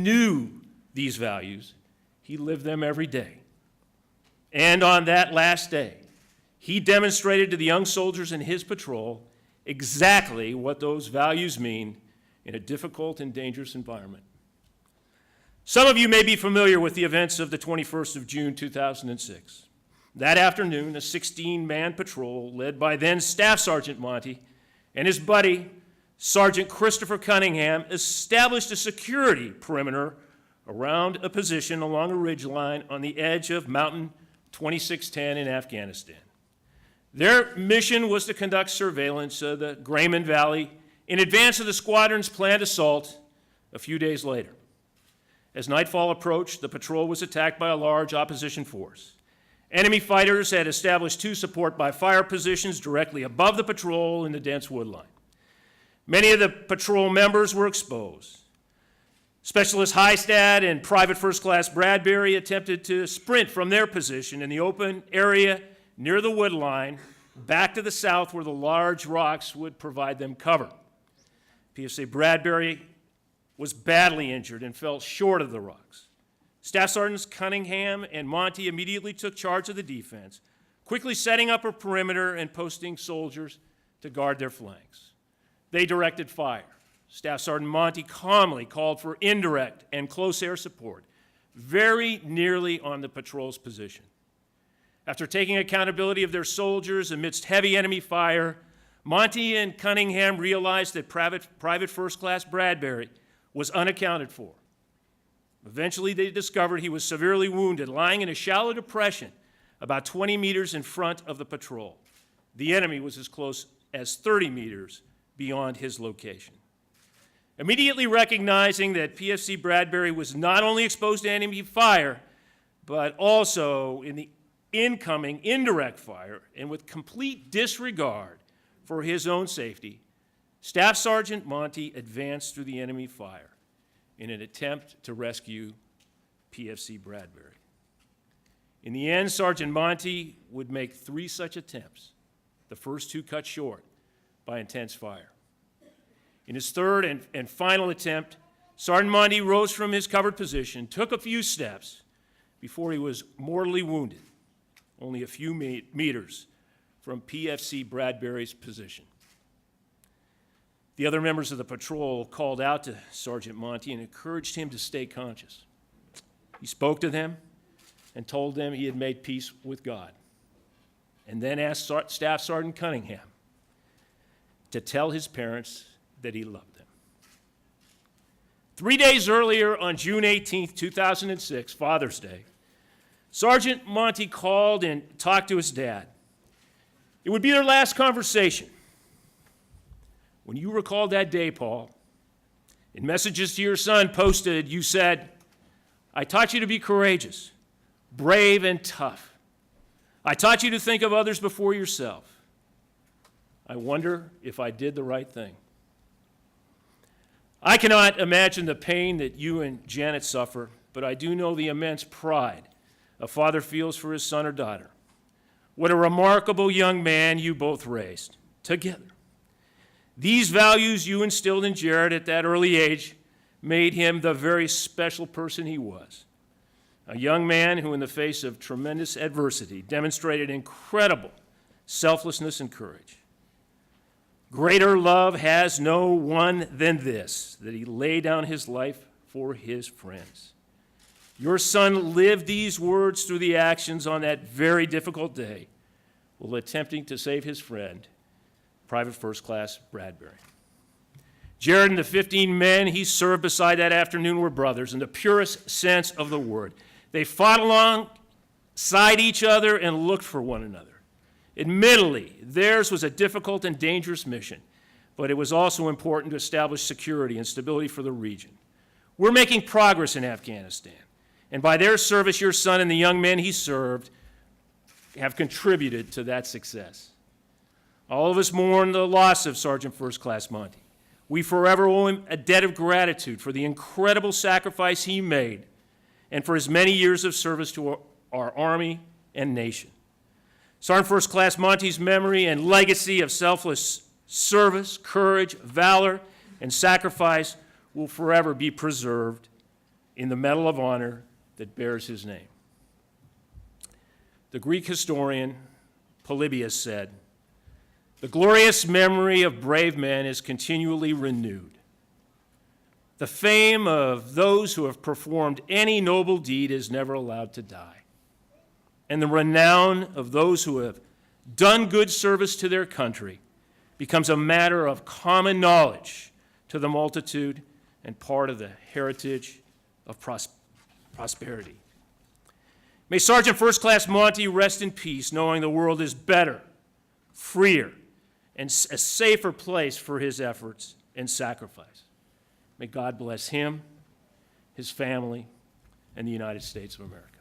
knew these values, he lived them every day. And on that last day, he demonstrated to the young soldiers in his patrol exactly what those values mean in a difficult and dangerous environment. Some of you may be familiar with the events of the 21st of June, 2006. That afternoon, a 16-man patrol led by then Staff Sergeant Monti and his buddy, Sergeant Christopher Cunningham, established a security perimeter around a position along a ridgeline on the edge of Mountain 2610 in Afghanistan. Their mission was to conduct surveillance of the Grayman Valley in advance of the squadron's planned assault a few days later. As nightfall approached, the patrol was attacked by a large opposition force. Enemy fighters had established two support-by-fire positions directly above the patrol in the dense woodline. Many of the patrol members were exposed. Specialist Hystad and Private First Class Bradbury attempted to sprint from their position in the open area near the woodline back to the south where the large rocks would provide them cover. PFC Bradbury was badly injured and fell short of the rocks. Staff Sergeants Cunningham and Monti immediately took charge of the defense, quickly setting up a perimeter and posting soldiers to guard their flanks. They directed fire. Staff Sergeant Monti calmly called for indirect and close air support, very nearly on the patrol's position. After taking accountability of their soldiers amidst heavy enemy fire, Monti and Cunningham realized that Private First Class Bradbury was unaccounted for. Eventually, they discovered he was severely wounded, lying in a shallow depression about 20 meters in front of the patrol. The enemy was as close as 30 meters beyond his location. Immediately recognizing that PFC Bradbury was not only exposed to enemy fire, but also in the incoming indirect fire, and with complete disregard for his own safety, Staff Sergeant Monti advanced through the enemy fire in an attempt to rescue PFC Bradbury. In the end, Sergeant Monti would make 3 such attempts, the first 2 cut short by intense fire. In his third and final attempt, Sergeant Monti rose from his covered position, took a few steps before he was mortally wounded, only a few meters from PFC Bradbury's position. The other members of the patrol called out to Sergeant Monti and encouraged him to stay conscious. He spoke to them and told them he had made peace with God, and then asked Staff Sergeant Cunningham to tell his parents that he loved them. 3 days earlier, on June 18, 2006, Father's Day, Sergeant Monti called and talked to his dad. It would be their last conversation. When you recalled that day, Paul, in messages to your son posted, you said, "I taught you to be courageous, brave, and tough. I taught you to think of others before yourself. I wonder if I did the right thing." I cannot imagine the pain that you and Janet suffer, but I do know the immense pride a father feels for his son or daughter. What a remarkable young man you both raised together. These values you instilled in Jared at that early age made him the very special person he was. A young man who, in the face of tremendous adversity, demonstrated incredible selflessness and courage. Greater love has no one than this, that he laid down his life for his friends. Your son lived these words through the actions on that very difficult day while attempting to save his friend, Private First Class Bradbury. Jared and the 15 men he served beside that afternoon were brothers in the purest sense of the word. They fought alongside each other and looked for one another. Admittedly, theirs was a difficult and dangerous mission, but it was also important to establish security and stability for the region. We're making progress in Afghanistan, and by their service, your son and the young men he served have contributed to that success. All of us mourn the loss of Sergeant First Class Monti. We forever owe him a debt of gratitude for the incredible sacrifice he made and for his many years of service to our Army and nation. Sergeant First Class Monti's memory and legacy of selfless service, courage, valor, and sacrifice will forever be preserved in the Medal of Honor that bears his name. The Greek historian Polybius said, "The glorious memory of brave men is continually renewed. The fame of those who have performed any noble deed is never allowed to die. And the renown of those who have done good service to their country becomes a matter of common knowledge to the multitude and part of the heritage of prosperity." May Sergeant First Class Monti rest in peace, knowing the world is better, freer, and a safer place for his efforts and sacrifice. May God bless him, his family, and the United States of America.